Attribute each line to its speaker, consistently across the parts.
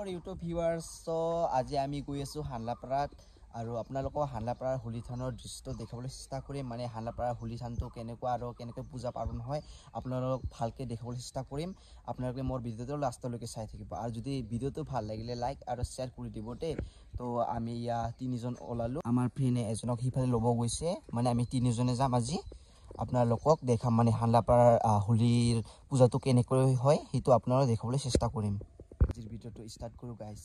Speaker 1: মোৰ YouTube viewers আজি আমি গৈ আছো হানলাপাৰাত আৰু আপোনালোকক হানলাপাৰাৰ হোলী থানৰ দৃশ্য দেখাবলৈ চেষ্টা কৰিম মানে হানলাপাৰাৰ হোলী থানটো কেনেকুৱা আৰু কেনেকৈ পূজা পালন হয় আপোনালোকক ভালকৈ দেখাবলৈ চেষ্টা কৰিম আপোনালোকে মোৰ ভিডিঅ'টো লাষ্টলৈকে চাই থাকিব আৰু যদি ভিডিঅ'টো ভাল লাগিলে লাইক আৰু শ্বেয়াৰ কৰি দিব দেই তো আমি ইয়া তিনিজন ওলালো আমাৰ ফ্ৰেণ্ডে এজনক সিফালে ল'ব গৈছে মানে আমি তিনিজনে যাম আজি আপোনালোকক দেখাম মানে হানলাপাৰাৰ হোলীৰ পূজাটো কেনেকৈ হয় সেইটো আপোনালোকক দেখাবলৈ চেষ্টা কৰিম আজিৰ ভিডিঅ'টো ষ্টাৰ্ট কৰো গাইস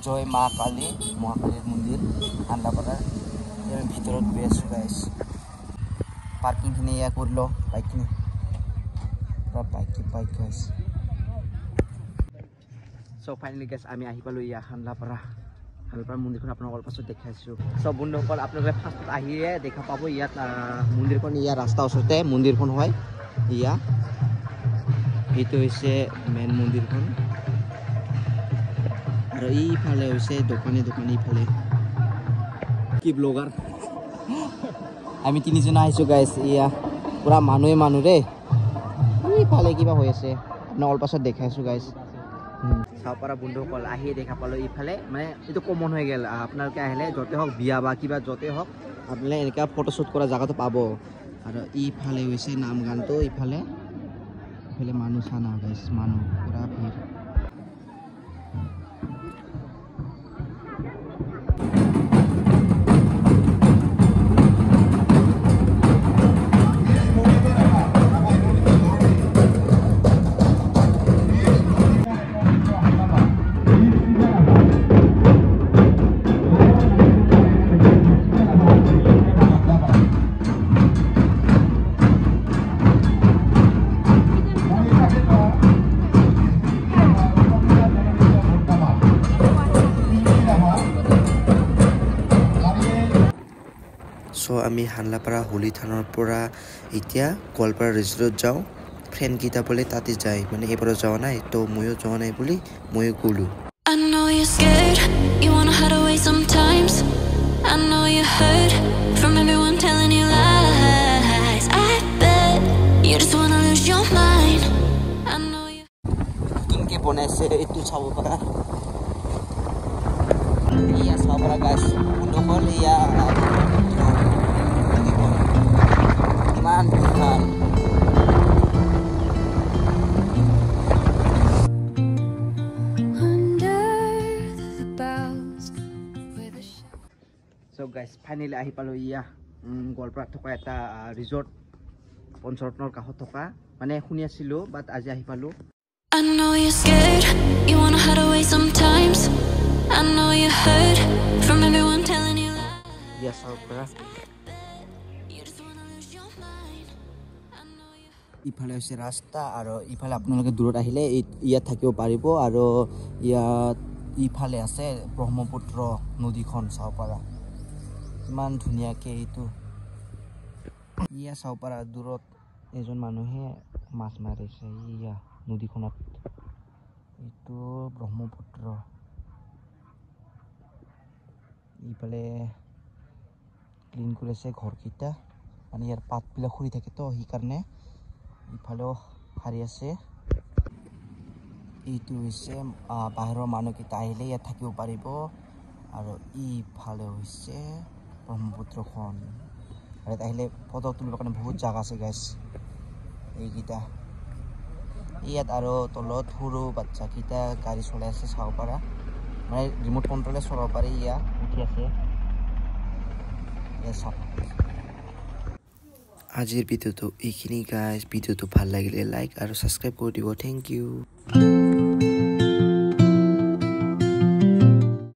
Speaker 1: জয় মা কালী মহাকালীৰ মন্দিৰ হানলাপাৰাৰ ভিতৰত গৈ আছো গাইস পাৰ্কিংখিনি ইয়া কৰিলো বাইকখিনি bike guys so finally guys আমি আহি পালো ইয়া হানলাপাৰা মন্দিৰখন আপোনালোকৰ পাছত দেখাইছো সব বন্ধুসকল আপোনালোকে ফাৰ্ষ্টত আহিয়ে দেখা পাব ইয়াত মন্দিৰখন ইয়াৰ ৰাস্তা ওচৰতে মন্দিৰখন হয় ইয়া এইটো হৈছে মেইন মন্দিৰখন আৰু এইফালে হৈছে দোকানী ইফালে কি ব্লগাৰ আমি তিনিজন আহিছো গাইস ইয়া পুৰা মানুহ ৰে এইফালে কিবা হৈ আছে আপোনাৰ অল পাছত দেখাইছো গাইস চাও পাৰা বন্ধুসকল আহি দেখা পালো ইফালে মানে এইটো কমন হৈ গেল আপোনালোকে আহিলে যতে হওক বিয়া বা কিবা যতে হওক আপোনালোকে এনেকা ফটোশ্বুট কৰা জায়গাটো পাব আৰু ইফালে হৈছে নাম গানটো ইফালে মানুহ চানা গাইস মানুহ পুৰা ভিৰ সো আমি হানলাপাৰা হোলী থানৰ পৰা এতিয়া গোৱালপাৰা ৰিজৰ্টত যাওঁ ফ্ৰেণ্ড কেইটা বোলে তাতে যায় মানে এবাৰো যোৱা নাই তো ময়ো যোৱা নাই বুলি ময়ো গ'লো
Speaker 2: I know you're scared, you wanna hide away sometimes. I know you heard from everyone telling you lies. I bet you just wanna lose your mind. I know you
Speaker 1: কেনেকৈ বনাইছে এইটো চাব পাৰা ইয়া চাব পাৰা গাইছ বন্ধুসকল ইয়া ইমান ভাল So guys, finally আহি পালো ইয়া গোৱালপাৰাত থকা এটা ৰিজৰ্ট পঞ্চৰত্নৰ কাষত থকা মানে শুনি আছিলো বাট আজি আহি পালো
Speaker 2: I know you're scared, you wanna hide away sometimes. I know you heard from everyone telling you lies.
Speaker 1: Yes, Alpera.
Speaker 2: You just wanna lose your mind. I know you.
Speaker 1: ইফালে হৈছে ৰাস্তা আৰু ইফালে আপোনালোকে দূৰত আহিলে ইয়াত থাকিব পাৰিব আৰু ইয়াত ইফালে আছে ব্ৰহ্মপুত্ৰ নদীখন চাব পাৰা ইমান ধুনীয়াকৈ এইটো ইয়া চাব পাৰা দূৰত এজন মানুহে মাছ মাৰিছে ইয়া নদীখনত এইটো ব্ৰহ্মপুত্ৰ ইফালে ক্লিন কৰিছে ঘৰকেইটা মানে ইয়াৰ পাতবিলাক সৰি থাকে তো সেইকাৰণে ইফালেও সাৰি আছে এইটো হৈছে বাহিৰৰ মানুহকেইটা আহিলে ইয়াত থাকিব পাৰিব আৰু ইফালে হৈছে ব্ৰহ্মপুত্ৰখন আৰু ইয়াত আহিলে ফটো তুলিবৰ কাৰণে বহুত জাগা আছে গাইছ এইকেইটা ইয়াত আৰু তলত সৰু বাচ্চাকেইটা গাড়ী চলাই আছে চাব পাৰা মানে ৰিমোট কণ্ট্ৰলে চলাব পাৰি ইয়া উঠি আছে আজিৰ ভিডিঅ'টো এইখিনি গাইছ ভিডিঅ'টো ভাল লাগিলে লাইক আৰু ছাবস্ক্ৰাইব কৰি দিব থেংক ইউ